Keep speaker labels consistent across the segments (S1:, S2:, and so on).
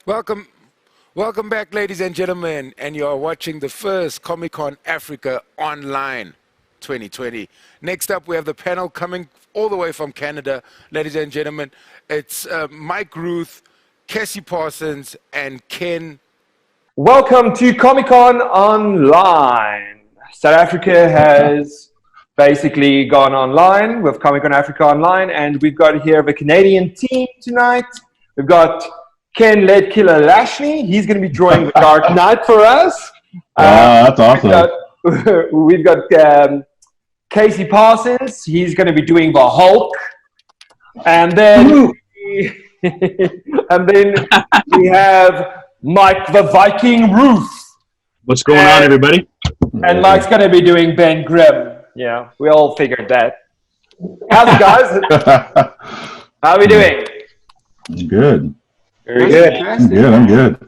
S1: Welcome, welcome back, ladies and gentlemen, and you are watching the first Comic-Con Africa Online 2020. Next up, we have the panel coming all the way from Canada, ladies and gentlemen. It's Mike Rooth, Cassie Parsons, and Ken.
S2: Welcome to Comic-Con Online. South Africa has basically gone online with Comic-Con Africa Online, and we've got here the Canadian team tonight. We've got Ken Lashley. He's going to be drawing the Dark Knight for us.
S3: That's awesome.
S2: We've got Casey Parsons. He's going to be doing the Hulk. And then, we have Mike the Viking Rooth.
S3: What's going on, everybody?
S2: And Mike's going to be doing Ben Grimm. Yeah, we all figured that. How's it, guys? How are we doing?
S3: Good.
S2: Very good.
S3: I'm good.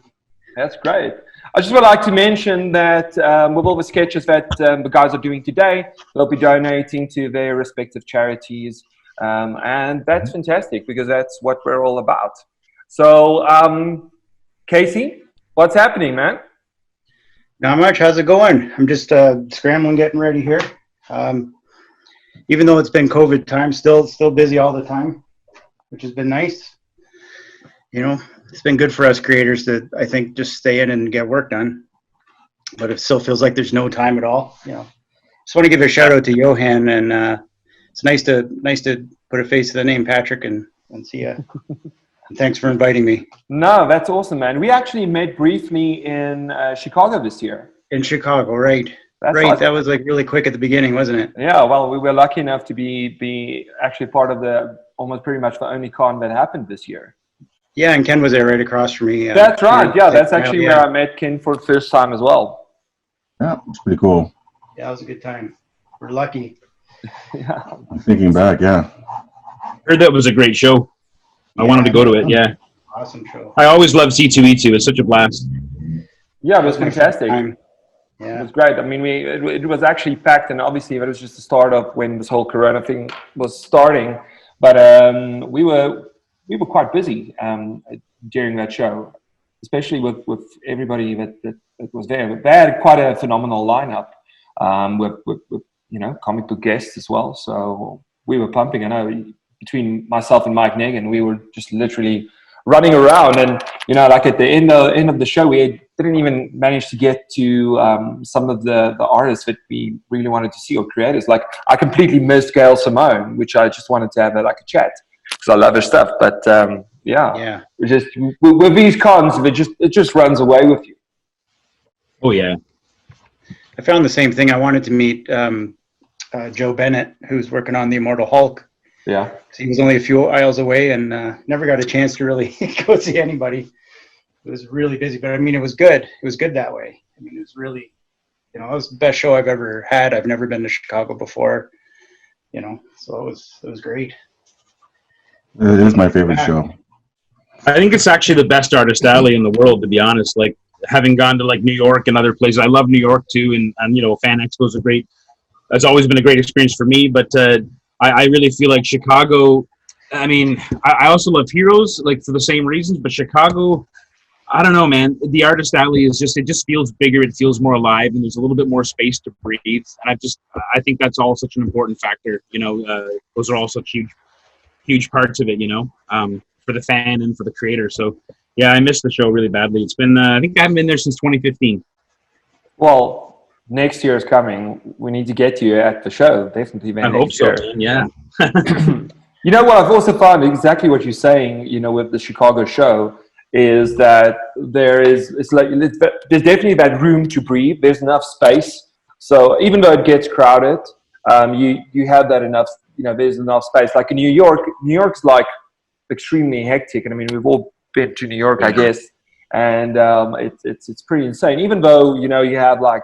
S2: That's great. I just would like to mention that with all the sketches that the guys are doing today, they'll be donating to their respective charities. And that's fantastic because that's what we're all about. So, Casey, what's happening, man?
S4: Not much. How's it going? I'm just scrambling, getting ready here. Even though it's been COVID time, still busy all the time, which has been nice. You know, it's been good for us creators to, I think, just stay in and get work done. But it still feels like there's no time at all. You know, just want to give a shout out to Johan, and it's nice to put a face to the name, Patrick, and see ya. And thanks for inviting me.
S2: No, that's awesome, man. We actually met briefly in Chicago this year.
S4: In Chicago, right?
S2: That's
S4: right.
S2: awesome.
S4: That was like really quick at the beginning, wasn't it?
S2: Yeah. Well, we were lucky enough to be actually part of the almost pretty much the only con that happened this year.
S4: Yeah, and Ken was there right across from me.
S2: That's right. Yeah, that's actually where I met Ken for the first time as well.
S3: Yeah, it's pretty cool.
S4: Yeah, it was a good time. We're lucky.
S2: Yeah.
S3: I'm thinking back, yeah.
S5: Heard that was a great show. I wanted to go to it, yeah.
S4: Awesome show.
S5: I always loved C2E2. It's such a blast.
S2: Yeah, it was fantastic.
S4: Yeah.
S2: It was great. I mean, it was actually packed, and obviously that was just the start of when this whole Corona thing was starting. But we were quite busy during that show, especially with everybody that was there. But they had quite a phenomenal lineup with comic book guests as well. So we were pumping. I know between myself and Mike Negan, we were just literally running around, and like at the end of the show, we didn't even manage to get to some of the artists that we really wanted to see, or creators. Like, I completely missed Gail Simone, which I just wanted to have like a chat because I love her stuff. But
S4: Yeah.
S2: we just with these cons, it just runs away with you.
S5: Oh, yeah.
S4: I found the same thing. I wanted to meet Joe Bennett, who's working on the Immortal Hulk.
S2: Yeah.
S4: He was only a few aisles away, and never got a chance to really go see anybody. It was really busy, but I mean, it was good. It was good that way. I mean, it was really, it was the best show I've ever had. I've never been to Chicago before, so it was great.
S3: It is my favorite show.
S5: I think it's actually the best artist alley in the world, to be honest. Like, having gone to like New York and other places, I love New York too, and Fan Expo's that's always been a great experience for me. But I really feel like Chicago, I mean, I also love Heroes, like, for the same reasons, but Chicago, I don't know, man. The artist alley it just feels bigger, it feels more alive, and there's a little bit more space to breathe. And I think that's all such an important factor. Those are all such huge parts of it, for the fan and for the creator. So yeah, I missed the show really badly. It's been, I think I haven't been there since 2015.
S2: Well, next year is coming. We need to get you at the show. Definitely, man.
S5: I hope so, man. Yeah.
S2: You know what I've also found, exactly what you're saying, with the Chicago show, is that there's definitely that room to breathe. There's enough space. So even though it gets crowded, you have that enough, there's enough space. Like in New York's like extremely hectic. And I mean, we've all been to New York, I guess. And it's pretty insane. Even though, you have like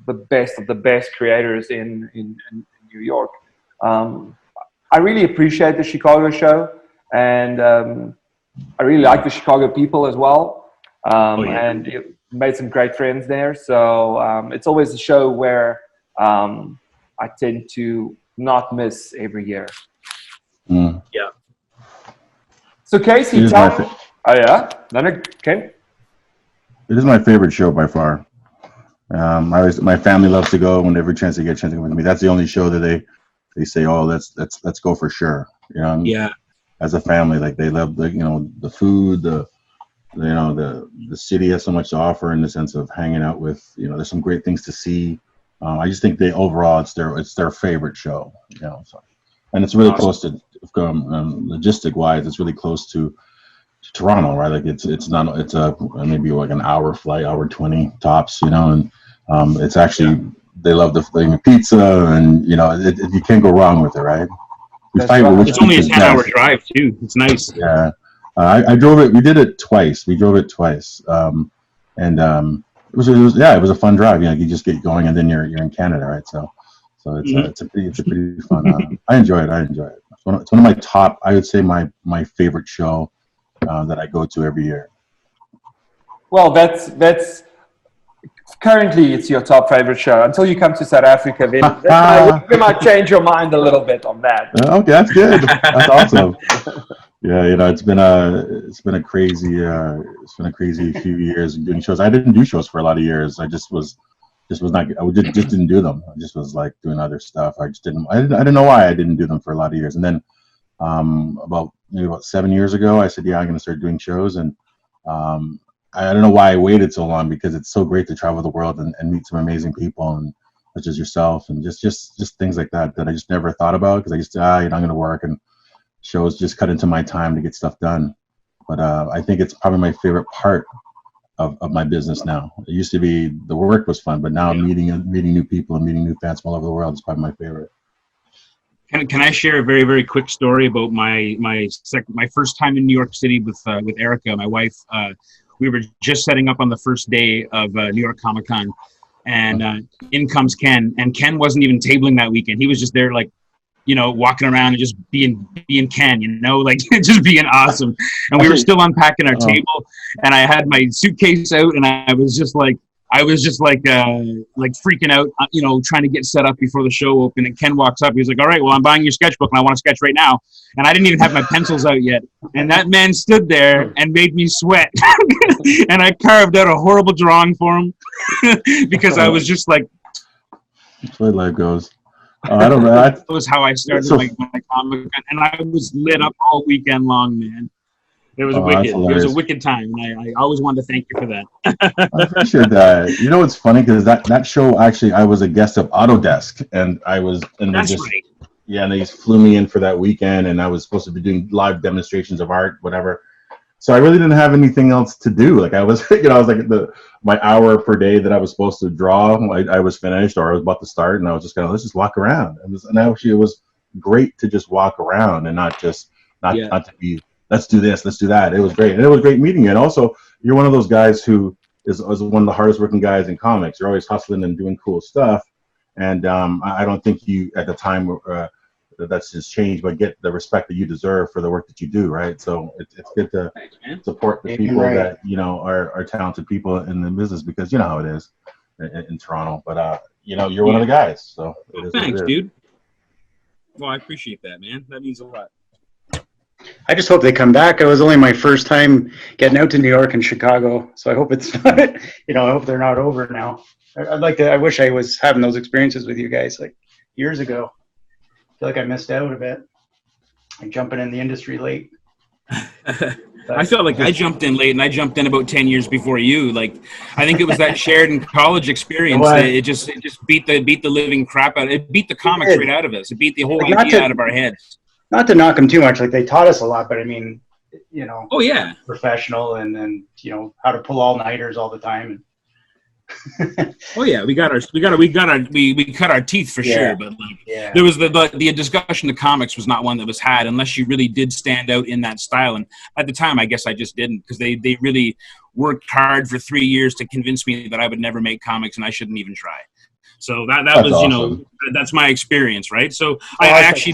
S2: the best of the best creators in New York. I really appreciate the Chicago show, and I really like the Chicago people as well. And it made some great friends there. So it's always a show where I tend to not miss every year.
S5: Yeah.
S2: So Casey, tell me. Oh yeah, okay.
S3: It is my favorite show by far. My family loves to go whenever chance they get a chance to go with me. That's the only show that they say, oh, let's go for sure. You know,
S5: Yeah.
S3: As a family, like they love the food, the city has so much to offer in the sense of hanging out with, there's some great things to see. I just think overall it's their favorite show, so, and it's really close to logistic wise, it's really close to Toronto, right? Like it's a maybe like an hour flight, hour 20 tops, and it's actually, they love the pizza, and you can't go wrong with it, right?
S5: It's only a 10-hour drive too. It's nice.
S3: Yeah. I drove it. We did it twice. We drove it twice, and it was a fun drive. You just get going, and then you're in Canada, right? So it's a pretty fun. I enjoy it. It's one of my top. I would say my favorite show that I go to every year.
S2: Well, that's currently it's your top favorite show. Until you come to South Africa, then we might change your mind a little bit on that.
S3: Okay, that's good. That's awesome. Yeah, it's been a crazy few years doing shows. I didn't do shows for a lot of years. I just was not. I just didn't do them. I just was like doing other stuff. I didn't know why I didn't do them for a lot of years. And then about 7 years ago, I said, yeah, I'm going to start doing shows. And I don't know why I waited so long, because it's so great to travel the world and meet some amazing people, and such as yourself, and just things like that I just never thought about, because I just I'm going to work, and shows just cut into my time to get stuff done. But I think it's probably my favorite part of my business now. It used to be the work was fun, but now meeting new people and meeting new fans from all over the world is probably my favorite.
S5: Can I share a very, very quick story about my first time in New York City with Erica, my wife? We were just setting up on the first day of New York Comic Con, and in comes Ken, and Ken wasn't even tabling that weekend. He was just there, like, walking around and just being Ken, like just being awesome. And we were still unpacking our table, and I had my suitcase out, and I was just like freaking out, trying to get set up before the show opened. And Ken walks up. He's like, all right, well, I'm buying your sketchbook, and I want to sketch right now. And I didn't even have my pencils out yet. And that man stood there and made me sweat. And I carved out a horrible drawing for him because I was just like,
S3: that's the way life goes. I don't know.
S5: That was how I started my comic, and I was lit up all weekend long, man. It was wicked. It was a wicked time, and I always wanted to thank you for that.
S3: I appreciate that. It's funny, because that show, actually, I was a guest of Autodesk, and I was, and
S5: that's right.
S3: Yeah, and they just flew me in for that weekend, and I was supposed to be doing live demonstrations of art, whatever. So I really didn't have anything else to do. Like I was, I was like my hour per day that I was supposed to draw, I was finished, or I was about to start, and I was just let's just walk around. And actually, it was great to just walk around and not to be, let's do this, let's do that. It was great, and it was great meeting you. And also, you're one of those guys who is one of the hardest working guys in comics. You're always hustling and doing cool stuff, and I don't think you at the time that's just changed, but get the respect that you deserve for the work that you do, right? So it's good to support the people that are talented people in the business, because you know how it is in Toronto. But you're one of the guys, so
S5: thanks, dude. Well, I appreciate that, man. That means a lot.
S4: I just hope they come back. It was only my first time getting out to New York and Chicago, so I hope it's not. I hope they're not over now. I wish I was having those experiences with you guys like years ago. I feel like I missed out a bit. Like jumping in the industry late.
S5: I felt like I jumped in late, and I jumped in about 10 years before you. Like, I think it was that shared in college experience. It just beat the living crap out. It beat the comics right out of us. It beat the whole idea out of our heads.
S4: Not to knock them too much. Like, they taught us a lot, but I mean,
S5: oh yeah,
S4: professional, and then how to pull all-nighters all the time.
S5: Oh yeah, we cut our teeth for sure, but there was the discussion. The comics was not one that was had unless you really did stand out in that style. And at the time, I guess I just didn't, because they really worked hard for 3 years to convince me that I would never make comics and I shouldn't even try. So that was awesome. That's my experience, right? So I actually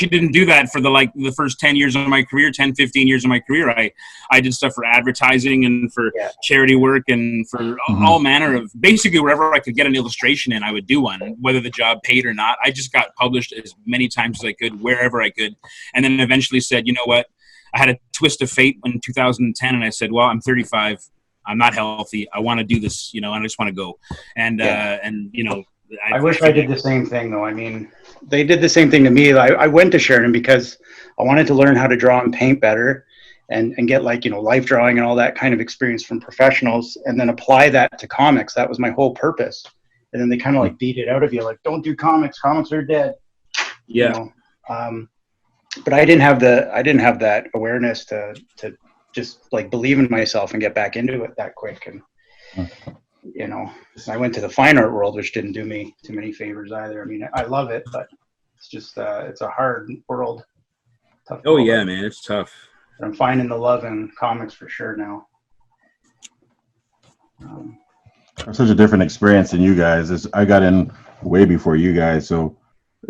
S5: didn't do that for the first 10 years of my career, 10, 15 years of my career. I did stuff for advertising and for charity work and for all manner of, basically wherever I could get an illustration in, I would do one, whether the job paid or not. I just got published as many times as I could, wherever I could. And then eventually said, you know what? I had a twist of fate in 2010, and I said, well, I'm 35. I'm not healthy. I want to do this, you know, I just want to go. And, you know,
S4: I wish I did the same thing, though. I mean, they did the same thing to me. I went to Sheridan because I wanted to learn how to draw and paint better and get, like, you know, life drawing and all that kind of experience from professionals, and then apply that to comics. That was my whole purpose. And then they kind of like beat it out of you, like, don't do comics. Comics are dead.
S5: Yeah.
S4: You know? But I didn't have that awareness to just like believe in myself and get back into it that quick. And you know, I went to the fine art world, which didn't do me too many favors either. I mean, I love it, but it's just it's a hard world. Tough
S5: Oh
S4: world.
S5: yeah, man, it's tough.
S4: But I'm finding the love in comics for sure now.
S3: Such a different experience than you guys. I got in way before you guys, so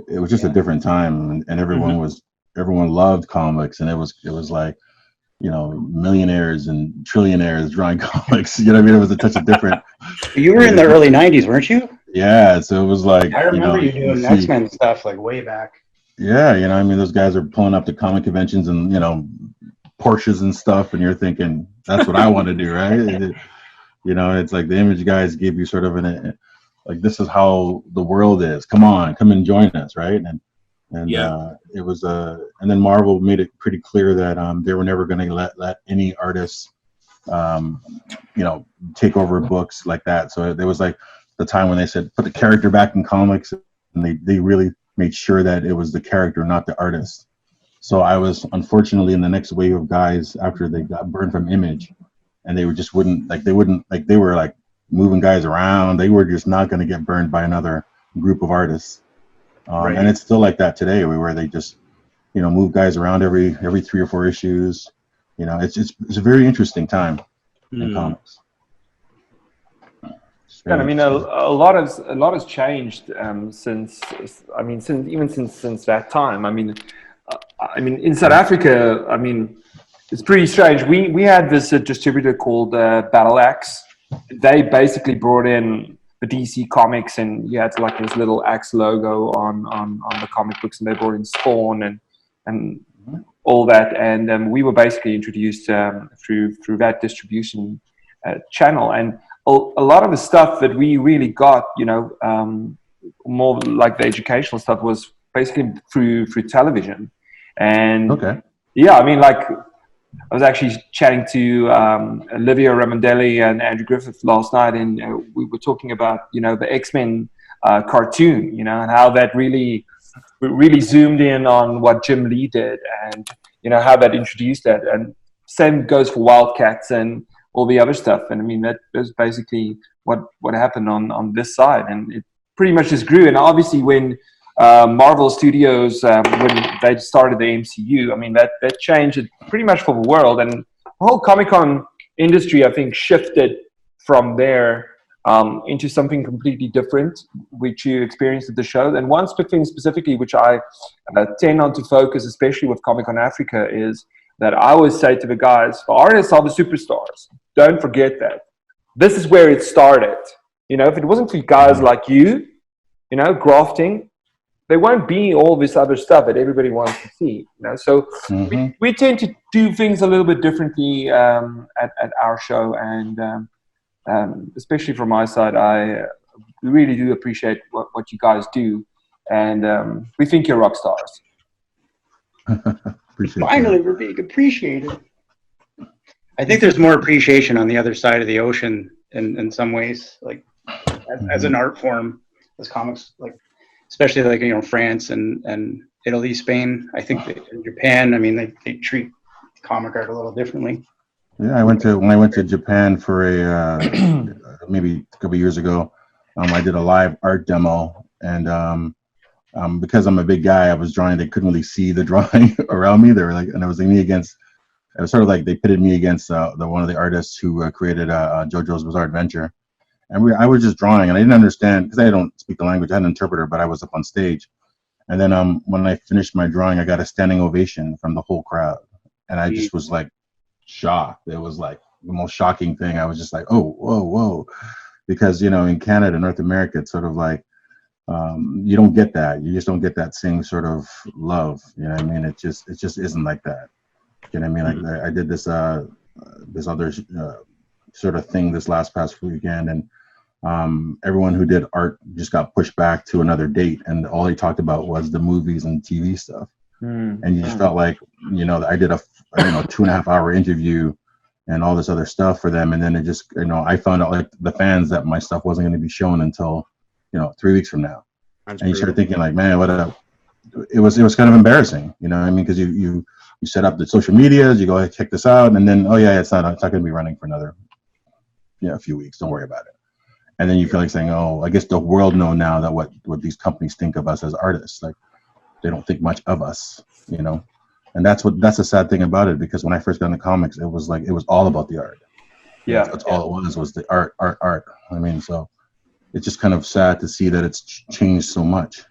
S3: it was just a different time, and everyone loved comics, and it was like, you know, millionaires and trillionaires drawing comics. You know what I mean? It was such a different.
S4: You were in the early '90s, weren't you?
S3: Yeah, so it was like,
S4: I remember you doing X-Men stuff like way back.
S3: Yeah, you know, I mean, those guys are pulling up to comic conventions and, you know, Porsches and stuff, and you're thinking, that's what I want to do, right? You know, it's like the Image guys give you sort of like, this is how the world is. Come on, come and join us, right? And it was and then Marvel made it pretty clear that they were never going to let any artists, you know, take over books like that. So there was like the time when they said put the character back in comics, and they really made sure that it was the character, not the artist. So I was unfortunately in the next wave of guys after they got burned from Image, and they they were like moving guys around. They were just not going to get burned by another group of artists.
S4: Right.
S3: And it's still like that today, where they just, you know, move guys around every 3 or 4 issues. You know, it's a very interesting time in comics.
S2: And I mean, a lot has changed since that time. I mean, in South Africa, I mean, it's pretty strange. We had this distributor called Battle Axe. They basically brought in the DC comics, and you had like this little Axe logo on the comic books, and they brought in Spawn and all that, and we were basically introduced through that distribution channel, and a lot of the stuff that we really got, you know, more like the educational stuff, was basically through television. And yeah, I mean, like, I was actually chatting to Olivia Ramondelli and Andrew Griffith last night, and we were talking about, you know, the X-Men cartoon, you know, and how that really zoomed in on what Jim Lee did, and, you know, how that introduced that. And same goes for Wildcats and all the other stuff. And I mean, that was basically what happened on this side, and it pretty much just grew. And obviously when Marvel Studios, when they started the MCU, I mean, that changed it pretty much for the world, and the whole Comic-Con industry, I think, shifted from there into something completely different, which you experienced at the show. And one thing specifically, which I tend not to focus, especially with Comic-Con Africa, is that I always say to the guys, the artists are the superstars. Don't forget that. This is where it started. You know, if it wasn't for guys like you, you know, grafting, there won't be all this other stuff that everybody wants to see. You know, so we tend to do things a little bit differently at our show, and especially from my side, I really do appreciate what you guys do, and we think you're rock stars.
S4: Finally, we're being appreciated. I think there's more appreciation on the other side of the ocean in some ways, like as an art form, as comics, like especially like, you know, France and Italy, Spain. I think that in Japan, I mean, they treat comic art a little differently.
S3: Yeah, when I went to Japan for maybe a couple years ago, I did a live art demo, and because I'm a big guy, I was drawing. They couldn't really see the drawing around me. They were like, and it was like me against. It was sort of like they pitted me against one of the artists who created JoJo's Bizarre Adventure, and I was just drawing, and I didn't understand because I don't speak the language. I had an interpreter, but I was up on stage, and then when I finished my drawing, I got a standing ovation from the whole crowd, and I just was like shocked. It was like the most shocking thing. I was just like, oh, whoa, because, you know, in Canada, North America, it's sort of like. You don't get that. You just don't get that same sort of love. You know what I mean? It just isn't like that. You know what I mean? Like I did this other sort of thing this past weekend, and everyone who did art just got pushed back to another date, and all they talked about was the movies and TV stuff. And you just felt like, you know, I did a 2.5 hour interview and all this other stuff for them, and then it just, you know, I found out, like, the fans, that my stuff wasn't going to be shown until, you know, 3 weeks from now. And you start thinking, like, man, it was kind of embarrassing, you know what I mean? Because you set up the social medias, you go, hey, check this out, and then, oh yeah, it's not going to be running for another, you know, a few weeks. Don't worry about it. And then you feel like saying, oh, I guess the world know now that what these companies think of us as artists. Like, they don't think much of us, you know. And that's the sad thing about it, because when I first got into comics, it was all about the art.
S2: Yeah,
S3: that's all it was the art. I mean, so it's just kind of sad to see that it's changed so much.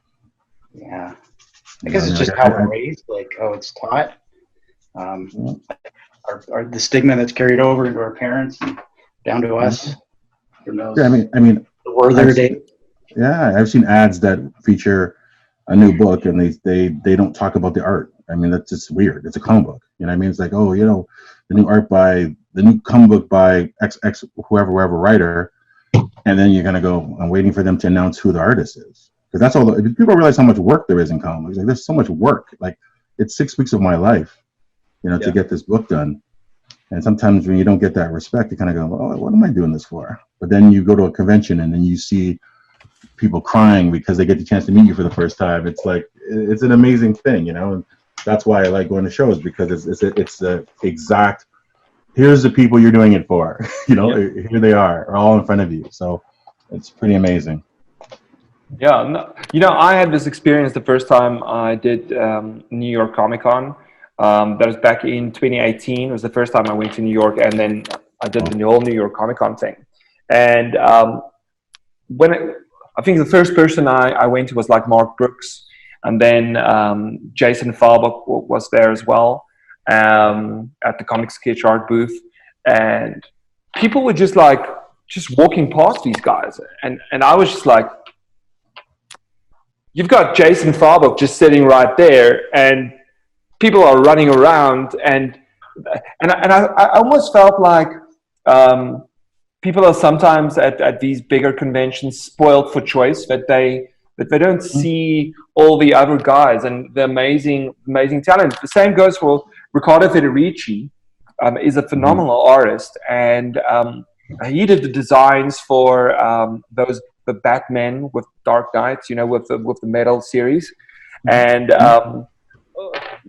S4: Yeah, I guess it's just how we're raised, like how it's taught. Our the stigma that's carried over into our parents and down to us.
S3: Yeah, I mean,
S4: the Werther day.
S3: Yeah, I've seen ads that feature a new book, and they don't talk about the art. I mean, that's just weird. It's a comic book, you know what I mean? It's like, oh, you know, the new comic book by XX whoever writer, and then you're gonna go, I'm waiting for them to announce who the artist is, because that's all. People realize how much work there is in comics. Like, there's so much work. Like, it's 6 weeks of my life, you know, to get this book done. And sometimes when you don't get that respect, you kind of go, oh, what am I doing this for? But then you go to a convention and then you see people crying because they get the chance to meet you for the first time. It's like, it's an amazing thing, you know. And that's why I like going to shows, because it's the exact, here's the people you're doing it for. You know, here they are all in front of you. So it's pretty amazing.
S2: Yeah, no, you know, I had this experience the first time I did New York Comic Con. That was back in 2018. It was the first time I went to New York, and then I did the whole New York Comic Con thing. And I think the first person I went to was like Mark Brooks, and then Jason Falbach was there as well at the Comic Sketch Art booth, and people were just walking past these guys, and I was just like, you've got Jason Falbach just sitting right there, and people are running around, and I almost felt like people are sometimes at these bigger conventions spoiled for choice, that they don't see all the other guys and the amazing talent. The same goes for Riccardo Federici. Is a phenomenal artist, and he did the designs for the Batman with Dark Knights, you know, with the Metal series, and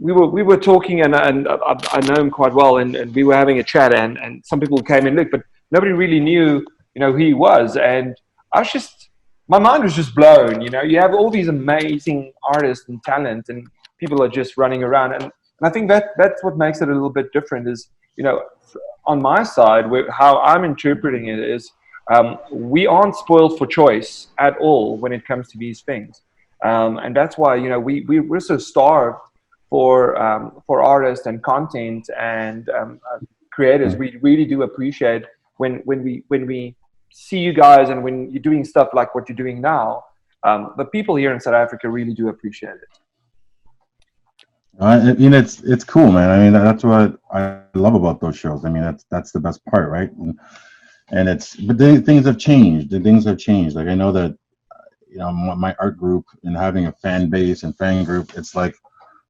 S2: we were talking, and I know him quite well, and we were having a chat, and some people came and looked, but nobody really knew, you know, who he was, and my mind was just blown. You know, you have all these amazing artists and talent, and people are just running around, and I think that's what makes it a little bit different. Is, you know, on my side, how I'm interpreting it is, we aren't spoiled for choice at all when it comes to these things, and that's why, you know, we're so starved for artists and content and creators. We really do appreciate when we see you guys, and when you're doing stuff like what you're doing now. The people here in South Africa really do appreciate it.
S3: You know, it's cool, man. I mean, that's what I love about those shows. I mean, that's the best part, right? And things have changed. Like, I know that, you know, my art group and having a fan base and fan group, it's like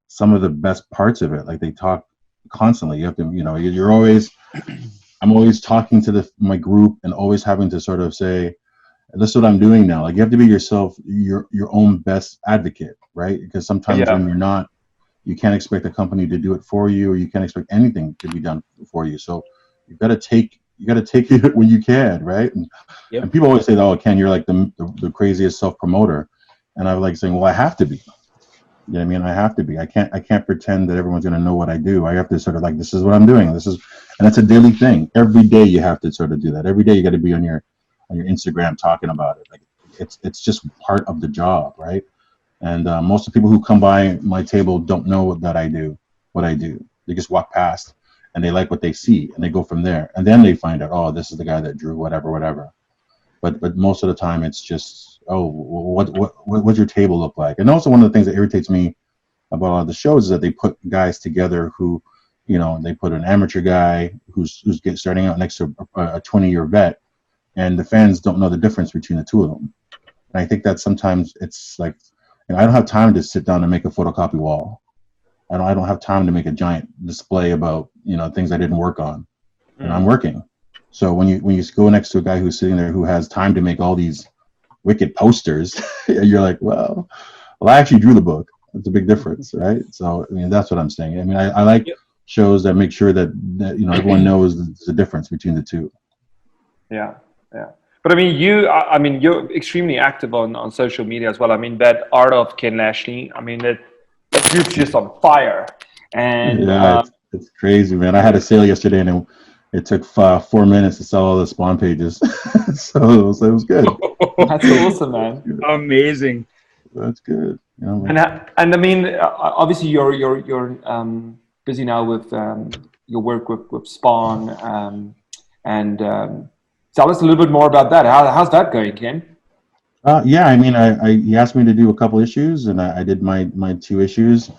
S3: some of the best parts of it. Like, they talk constantly. You have to, you know, I'm always talking to my group, and always having to sort of say, this is what I'm doing now. Like, you have to be yourself, your own best advocate, right? Because sometimes when you're not, you can't expect a company to do it for you, or you can't expect anything to be done for you. So you got to take it when you can, right? And people always say, "Oh, Ken, you're like the craziest self-promoter," and I'm like saying, "Well, I have to be." You know what I mean? I have to be. I can't pretend that everyone's going to know what I do. I have to sort of, like, this is what I'm doing. And that's a daily thing. Every day you have to sort of do that. Every day you got to be on your Instagram talking about it. Like, it's just part of the job, right? And most of the people who come by my table don't know that I do what I do. They just walk past, and they like what they see, and they go from there. And then they find out, oh, this is the guy that drew whatever. But most of the time it's just, oh, what's your table look like? And also, one of the things that irritates me about a lot of the shows is that they put guys together who they put an amateur guy who's starting out next to a 20-year vet, and the fans don't know the difference between the two of them. And I think that sometimes it's like, I don't have time to sit down and make a photocopy wall. I don't have time to make a giant display about things I didn't work on, and I'm working. So when you go next to a guy who's sitting there who has time to make all these wicked posters, you're like, well, I actually drew the book. It's a big difference, right? So that's what I'm saying. I like shows that make sure that everyone knows the difference between the two.
S2: Yeah. But you're extremely active on social media as well. That art of Ken Lashley, that group's just on fire. And
S3: it's crazy, man. I had a sale yesterday, and it took 4 minutes to sell all the Spawn pages. so it was good.
S2: That's awesome, man.
S5: Amazing.
S3: That's good.
S2: And obviously you're busy now with your work with Spawn, and tell us a little bit more about that. How's that going, Ken?
S3: He asked me to do a couple issues, and I did my 2 issues.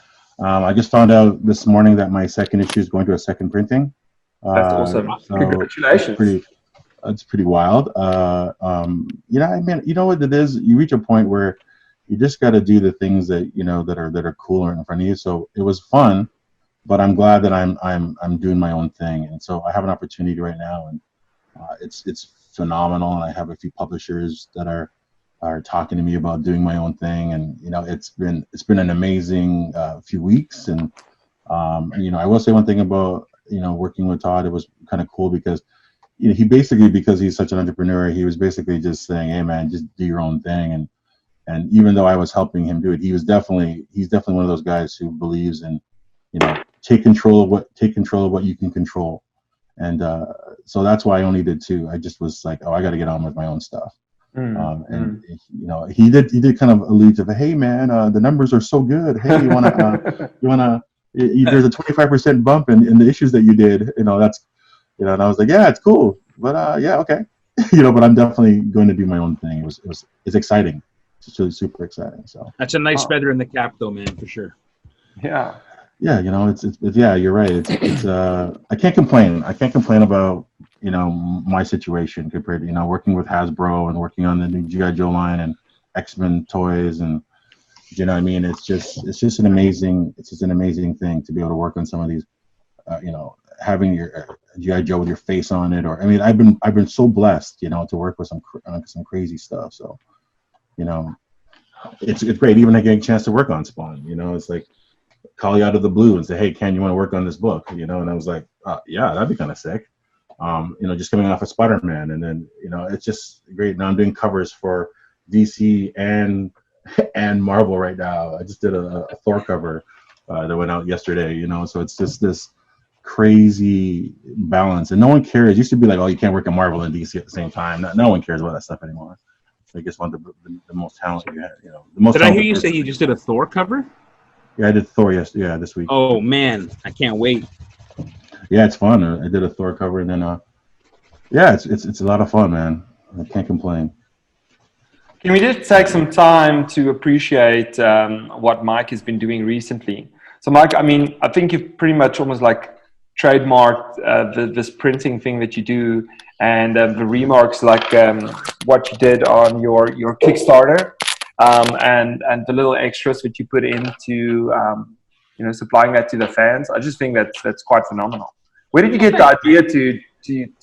S3: I just found out this morning that my second issue is going to a second printing.
S2: That's awesome. So congratulations.
S3: It's pretty wild. You know what it is? You reach a point where you just got to do the things that that are cooler in front of you. So it was fun, but I'm glad that I'm doing my own thing, and so I have an opportunity right now, and it's phenomenal. And I have a few publishers that are talking to me about doing my own thing, and it's been an amazing few weeks. And I will say one thing about working with Todd. It was kind of cool because he basically, because he's such an entrepreneur, he was basically just saying, hey man, just do your own thing. And even though I was helping him do it, he's definitely one of those guys who believes in take control of what you can control. And so that's why I only did 2. I just was like, I got to get on with my own stuff. He did kind of allude to, hey man, the numbers are so good. Hey, you wanna there's a 25% bump in the issues that you did. That's and I was like, yeah, it's cool, but okay. But I'm definitely going to do my own thing. It's exciting. It's really super exciting. So
S5: that's a nice feather in the cap, though, man, for sure.
S2: Yeah.
S3: Yeah, you're right. It's I can't complain. I can't complain about my situation compared to working with Hasbro and working on the new G.I. Joe line and X-Men toys, and it's just an amazing thing to be able to work on some of these having your G.I. Joe with your face on it, or I've been so blessed to work with some crazy stuff. So it's great. Even getting a chance to work on Spawn, it's like call you out of the blue and say, hey Ken, you want to work on this book? And I was like, yeah, that'd be kind of sick. Just coming off of Spider-Man, and then it's just great. Now I'm doing covers for DC and Marvel right now. I just did a Thor cover that went out yesterday. So it's just this crazy balance, and no one cares. It used to be like, oh, you can't work on Marvel and DC at the same time. No one cares about that stuff anymore. I just want the most talent you have. The most.
S5: Did I hear you say you just did a Thor cover?
S3: Yeah, I did Thor this week.
S5: Oh man, I can't wait.
S3: Yeah, it's fun. I did a Thor cover, and then it's a lot of fun, man. I can't complain.
S2: Can we just take some time to appreciate what Mike has been doing recently? So Mike, I think you've pretty much almost like trademarked this printing thing that you do, and the remarks like what you did on your Kickstarter, and the little extras that you put into supplying that to the fans. I just think that's quite phenomenal. Where did you get the idea to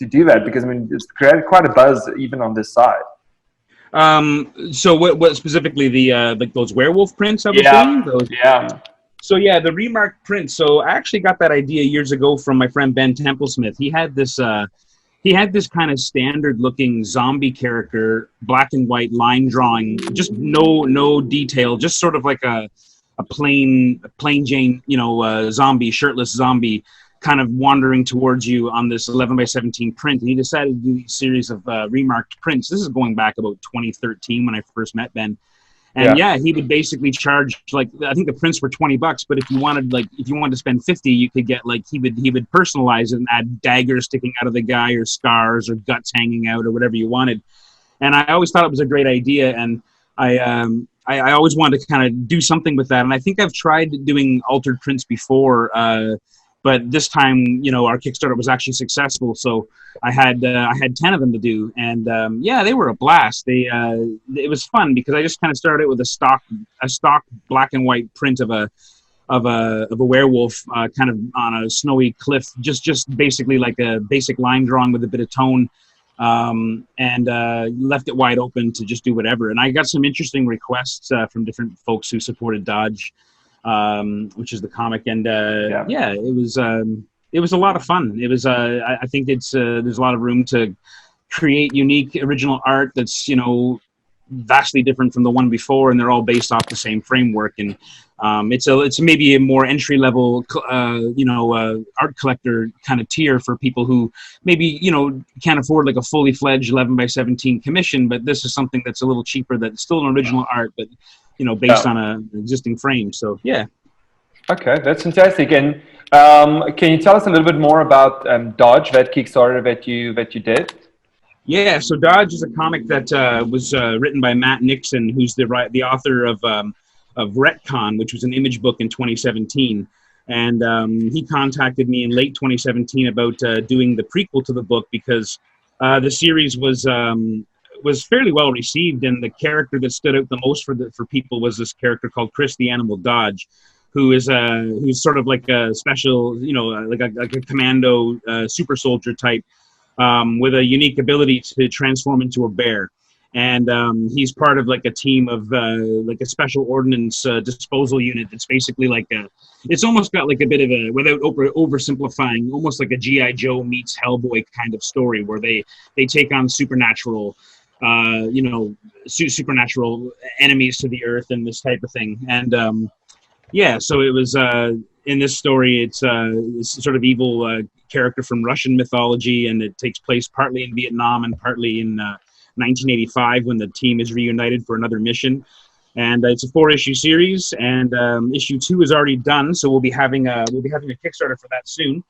S2: do that? Because it's created quite a buzz even on this side.
S5: So what specifically the like those werewolf prints I was seeing? So yeah, the remarked prints. So I actually got that idea years ago from my friend Ben Templesmith. He had this kind of standard looking zombie character, black and white line drawing, just no detail, just sort of like a plain Jane, zombie, shirtless zombie, kind of wandering towards you on this 11x17 print. And he decided to do these series of remarked prints. This is going back about 2013 when I first met Ben. And he would basically charge, like, I think the prints were $20, but if you wanted to spend 50, you could get, like, he would personalize it and add daggers sticking out of the guy, or scars, or guts hanging out, or whatever you wanted. And I always thought it was a great idea, and I always wanted to kind of do something with that. And I think I've tried doing altered prints before. But this time, our Kickstarter was actually successful, so I had 10 of them to do, and they were a blast. It was fun because I just kind of started with a stock black and white print of a werewolf, kind of on a snowy cliff, just basically like a basic line drawing with a bit of tone, and left it wide open to just do whatever. And I got some interesting requests from different folks who supported Dodge, which is the comic, and it was a lot of fun. It was I think it's there's a lot of room to create unique original art that's vastly different from the one before, and they're all based off the same framework. And it's maybe a more entry level art collector kind of tier for people who maybe can't afford like a fully fledged 11x17 commission, but this is something that's a little cheaper, that's still an original art, but based on an existing frame. So yeah.
S2: Okay, that's fantastic. And can you tell us a little bit more about Dodge, that Kickstarter that you did?
S5: Yeah, so Dodge is a comic that was written by Matt Nixon, who's the author of Retcon, which was an Image book in 2017. And he contacted me in late 2017 about doing the prequel to the book because the series was fairly well received, and the character that stood out the most for people was this character called Chris the Animal Dodge, who's sort of like a special, like a commando super soldier type, with a unique ability to transform into a bear. And he's part of like a team of like a special ordnance disposal unit that's basically like it's almost got like a bit of a, without oversimplifying, almost like a G.I. Joe meets Hellboy kind of story where they take on supernatural supernatural enemies to the earth and this type of thing. And so it was in this story, it's sort of evil character from Russian mythology, and it takes place partly in Vietnam and partly in 1985 when the team is reunited for another mission. And it's a 4-issue series, and issue 2 is already done, so we'll be having a Kickstarter for that soon,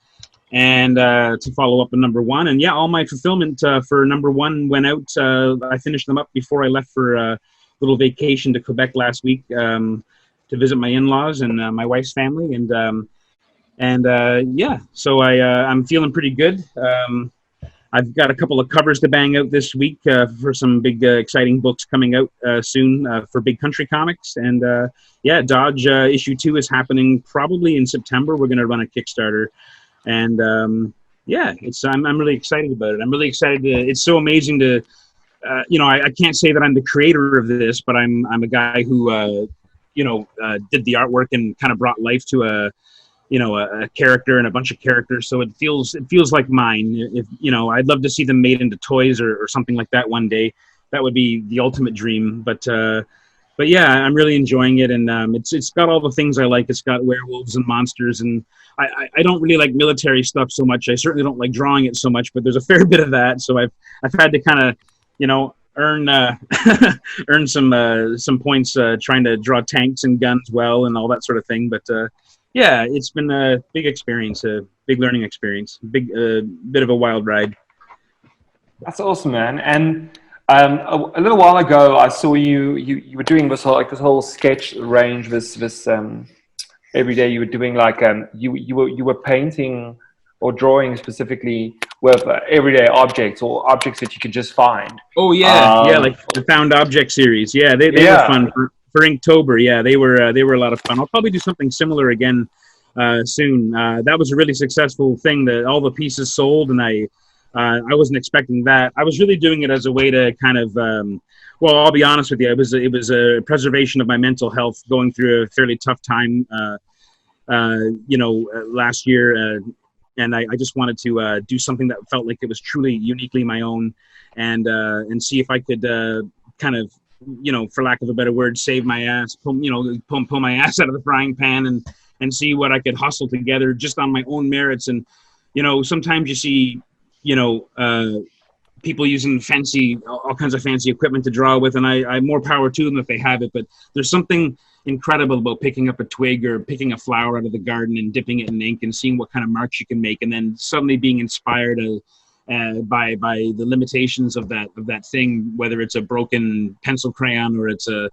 S5: and to follow up on number 1. And all my fulfillment for number 1 went out. I finished them up before I left for a little vacation to Quebec last week to visit my in-laws and my wife's family, so I'm feeling pretty good. I've got a couple of covers to bang out this week for some big exciting books coming out soon for Big Country Comics. And Dodge issue 2 is happening probably in September. We're going to run a Kickstarter, and I'm really excited about it. I'm really excited. It's so amazing to I can't say that I'm the creator of this, but I'm a guy who did the artwork and kind of brought life to a character and a bunch of characters. So it feels like mine. If I'd love to see them made into toys or something like that one day. That would be the ultimate dream. But I'm really enjoying it, and it's got all the things I like. It's got werewolves and monsters, and I don't really like military stuff so much. I certainly don't like drawing it so much, but there's a fair bit of that. So I've had to kind of earn earn some points trying to draw tanks and guns well and all that sort of thing. But it's been a big experience, a big learning experience, big bit of a wild ride.
S2: That's awesome, man. And a little while ago, I saw you were doing this whole sketch range. This every day you were doing you were painting or drawing specifically with everyday objects or objects that you could just find. Oh
S5: yeah, like the Found Object series. Yeah, they were fun for Inktober. Yeah, they were a lot of fun. I'll probably do something similar again soon. That was a really successful thing. That all the pieces sold, and I wasn't expecting that. I was really doing it as a way to kind of I'll be honest with you. It was a preservation of my mental health, going through a fairly tough time last year. And I just wanted to do something that felt like it was truly uniquely my own, and see if I could kind of, for lack of a better word, save my ass, pull my ass out of the frying pan and see what I could hustle together just on my own merits. And, sometimes you see, people using all kinds of fancy equipment to draw with, and I more power to them if they have it. But there's something incredible about picking up a twig or picking a flower out of the garden and dipping it in ink and seeing what kind of marks you can make, and then suddenly being inspired by the limitations of that thing, whether it's a broken pencil crayon or it's a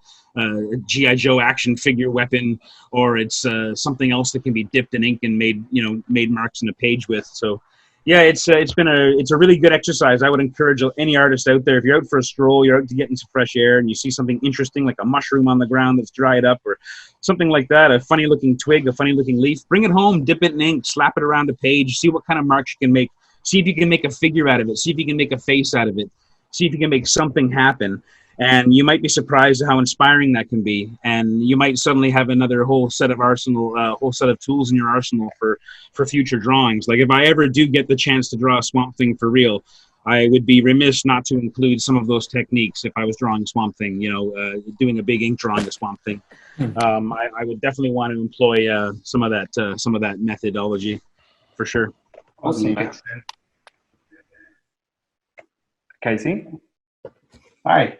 S5: GI Joe action figure weapon, or it's something else that can be dipped in ink and made marks in a page with. So yeah, it's a really good exercise. I would encourage any artist out there, if you're out for a stroll, you're out to get into fresh air, and you see something interesting like a mushroom on the ground that's dried up or something like that, a funny looking twig, a funny looking leaf, bring it home, dip it in ink, slap it around a page, see what kind of marks you can make. See if you can make a figure out of it. See if you can make a face out of it. See if you can make something happen. And you might be surprised at how inspiring that can be. And you might suddenly have another whole set of tools in your arsenal for future drawings. Like if I ever do get the chance to draw a Swamp Thing for real, I would be remiss not to include some of those techniques if I was drawing Swamp Thing, doing a big ink drawing of Swamp Thing. I would definitely want to employ some of that methodology for sure.
S2: Awesome. Casey?
S4: Hi.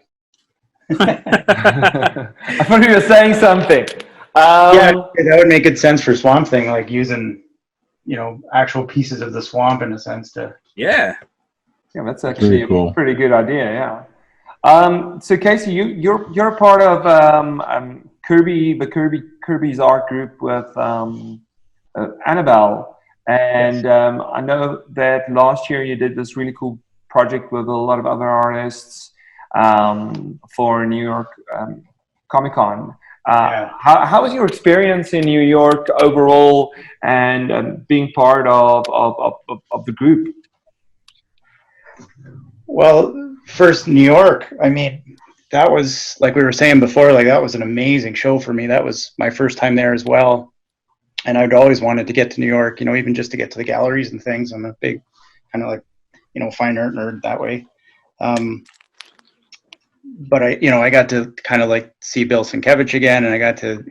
S2: I thought you were saying something.
S4: Yeah, that would make good sense for Swamp Thing, like using, actual pieces of the swamp in a sense to.
S5: Yeah.
S2: Yeah, that's actually
S3: cool.
S2: a pretty good idea. Yeah. So Casey, you're a part of Kirby's art group with Annabelle. And I know that last year you did this really cool project with a lot of other artists for New York Comic Con. How was your experience in New York overall, and being part of the group?
S4: Well, first New York. I mean, that was, like we were saying before, like that was an amazing show for me. That was my first time there as well. And I'd always wanted to get to New York, even just to get to the galleries and things. I'm a big kind of like, fine art nerd that way. But I got to kind of like see Bill Sienkiewicz again, and I got to,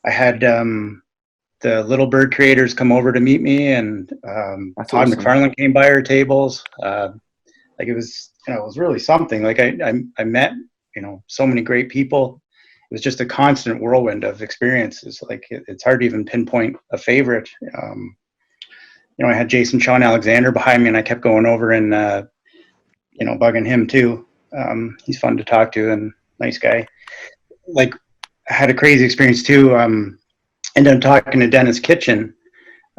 S4: I had the Little Bird creators come over to meet me, and Todd McFarlane came by our tables. Like it was really something. Like I met, so many great people. It was just a constant whirlwind of experiences. Like it's hard to even pinpoint a favorite. I had Jason Sean Alexander behind me, and I kept going over and, bugging him too. He's fun to talk to and nice guy. Like I had a crazy experience too. Ended up talking to Dennis Kitchen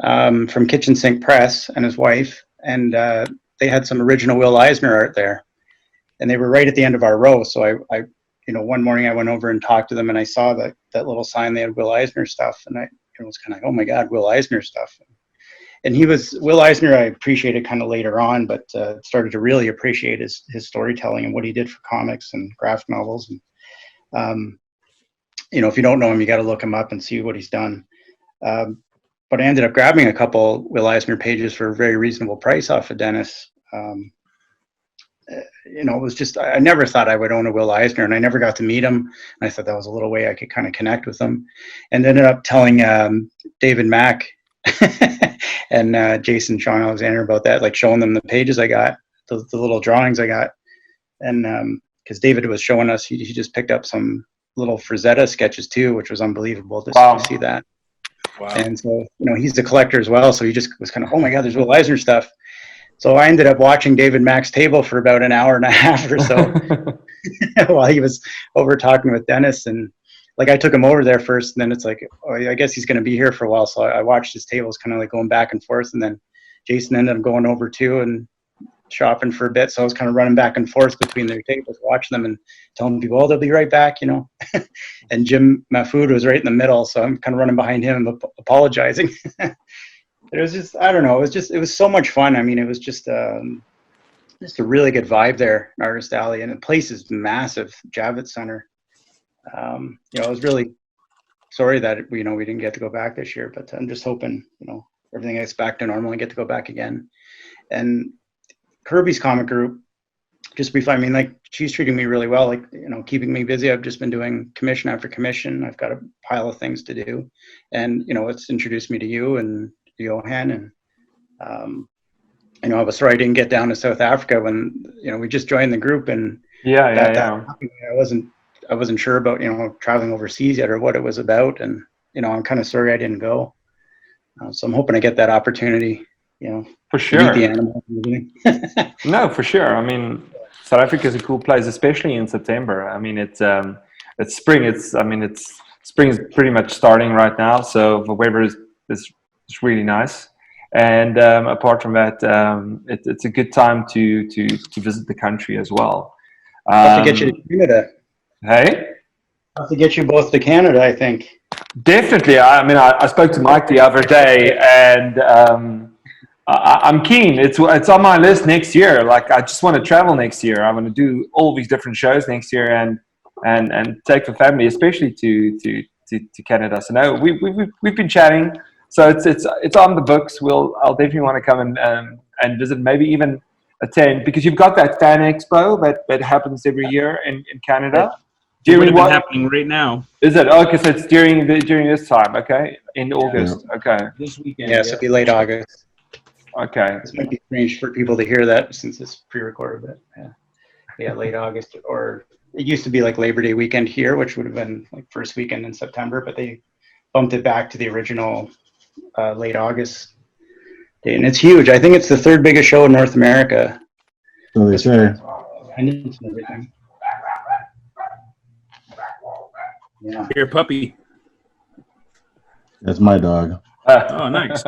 S4: from Kitchen Sink Press and his wife, and they had some original Will Eisner art there, and they were right at the end of our row. So I one morning I went over and talked to them, and I saw that little sign they had Will Eisner stuff, and I was kind of like, oh my God, Will Eisner stuff. And Will Eisner, I appreciated kind of later on, but started to really appreciate his storytelling and what he did for comics and graphic novels. And, if you don't know him, you got to look him up and see what he's done. But I ended up grabbing a couple Will Eisner pages for a very reasonable price off of Dennis. It was just, I never thought I would own a Will Eisner, and I never got to meet him. And I thought that was a little way I could kind of connect with him, and ended up telling David Mack and Jason Sean Alexander about that, like showing them the pages I got, the little drawings I got. And because David was showing us, he just picked up some little Frazetta sketches too, which was unbelievable to see that. Wow. And so, he's a collector as well. So he just was kind of, oh my God, there's Will Eisner stuff. So I ended up watching David Mack's table for about an hour and a half or so while he was over talking with Dennis. And like I took him over there first, and then it's like, oh, I guess he's going to be here for a while. So I watched his tables kind of like going back and forth. And then Jason ended up going over too and shopping for a bit. So I was kind of running back and forth between their tables, watching them and telling people, oh, they'll be right back, And Jim Mahfood was right in the middle. So I'm kind of running behind him and apologizing. It was just, I don't know. It was so much fun. I mean, it was just a really good vibe there in Artist Alley, and the place is massive, Javits Center. I was really sorry that, we didn't get to go back this year, but I'm just hoping, everything gets back to normal and get to go back again. And Kirby's comic group, just briefly, I mean, like she's treating me really well, like, keeping me busy. I've just been doing commission after commission. I've got a pile of things to do, and, it's introduced me to you and Johan, and I was sorry I didn't get down to South Africa when we just joined the group, and I wasn't sure about traveling overseas yet or what it was about, and I'm kind of sorry I didn't go, so I'm hoping I get that opportunity
S2: For
S4: meet
S2: sure.
S4: the animals and everything.
S2: No, for sure. I mean, South Africa is a cool place, especially in September. I mean, it's spring. Spring is pretty much starting right now, so the weather is really nice. And apart from that, it's a good time to visit the country as well.
S4: I'll have to get you to Canada.
S2: Hey,
S4: I'll have to get you both to Canada, I think.
S2: definitely. I mean, I spoke to Mike the other day, and I'm keen. It's on my list next year. Like, I just want to travel next year. I want to do all these different shows next year, and take the family, especially to Canada. So no, we've been chatting. So it's on the books. I'll definitely want to come and visit, maybe even attend, because you've got that fan expo that happens every year in Canada.
S5: It would have been happening right now.
S2: Is it? Okay, so it's during this time. Okay, in August. Okay,
S5: This weekend.
S4: Yes, it'll be late August.
S2: okay.
S4: This might be strange for people to hear that since it's pre-recorded, but yeah, late August, or it used to be like Labor Day weekend here, which would have been like first weekend in September, but they bumped it back to the original late August date, and it's huge. I think it's the third biggest show in North America.
S3: So they say.
S4: And everything. Yeah.
S5: Here, puppy.
S3: That's my dog.
S5: Oh, nice.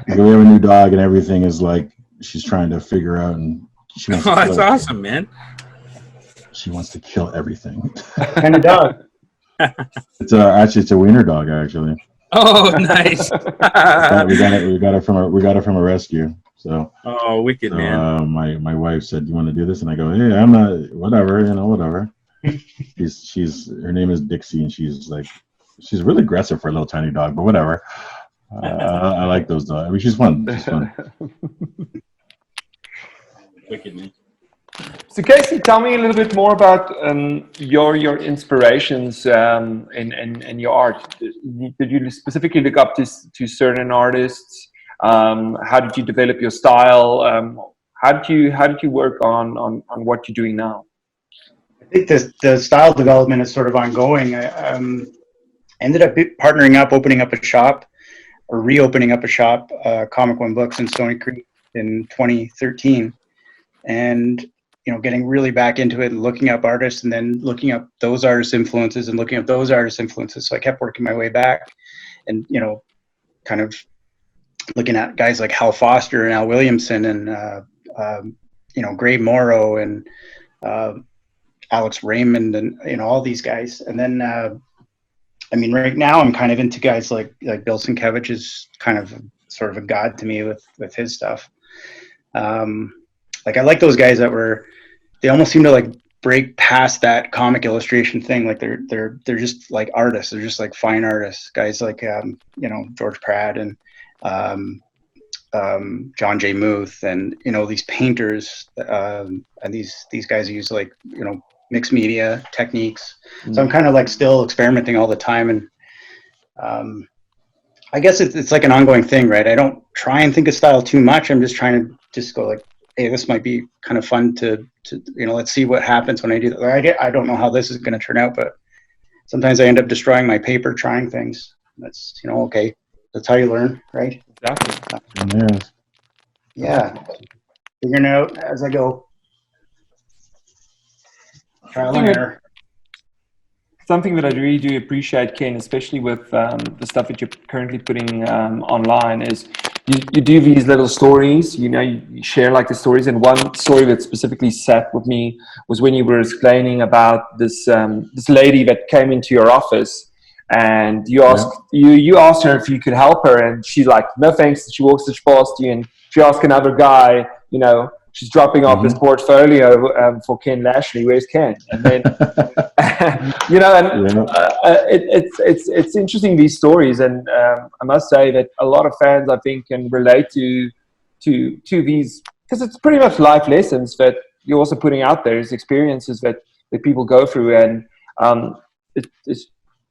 S3: We have a new dog, and everything is like she's trying to figure out, and she wants
S5: Oh,
S3: to
S5: that's
S3: kill
S5: awesome, man.
S3: She wants to kill everything.
S4: What kind of dog?
S3: It's a wiener dog, actually.
S5: Oh, nice.
S3: We got it from a rescue. So
S5: Oh, wicked, man.
S3: My wife said, "Do you want to do this?" And I go, "Hey, I'm not. Whatever, whatever." Her name is Dixie, and she's really aggressive for a little tiny dog, but whatever. I like those dogs. I mean, she's fun.
S5: Wicked, man.
S2: So Casey, tell me a little bit more about your inspirations in your art. Did you specifically look up to certain artists? How did you develop your style? How did you work on what you're doing now?
S4: I think the style development is sort of ongoing. I ended up partnering up, opening up a shop, or reopening up a shop, Comic One Books in Stony Creek in 2013, and getting really back into it and looking up artists, and then looking up those artists' influences and looking up those artists' influences. So I kept working my way back, and kind of looking at guys like Hal Foster and Al Williamson and Gray Morrow and Alex Raymond and all these guys. And then right now I'm kind of into guys like Bill Sienkiewicz is kind of sort of a god to me with his stuff. I like those guys they almost seem to like break past that comic illustration thing. Like they're just like artists. They're just like fine artists. Guys like George Pratt and John J. Muth and these painters and these guys use like mixed media techniques. So I'm kind of like still experimenting all the time, and I guess it's like an ongoing thing, right? I don't try and think of style too much. I'm just trying to just go like, hey, this might be kind of fun to let's see what happens when I do that. I don't know how this is going to turn out, but sometimes I end up destroying my paper trying things. That's okay. That's how you learn, right?
S2: Exactly.
S3: Yes.
S4: Yeah, figuring it out as I go. Trial and error.
S2: Something that I really do appreciate, Ken, especially with the stuff that you're currently putting online, is you do these little stories. You share like the stories. And one story that specifically sat with me was when you were explaining about this lady that came into your office, and you asked her if you could help her, and she's like, no thanks. She walks past you, and she asks another guy, she's dropping off this portfolio for Ken Lashley. Where's Ken? And then, it's interesting, these stories. And I must say that a lot of fans, I think, can relate to these, because it's pretty much life lessons that you're also putting out there, is experiences that people go through. And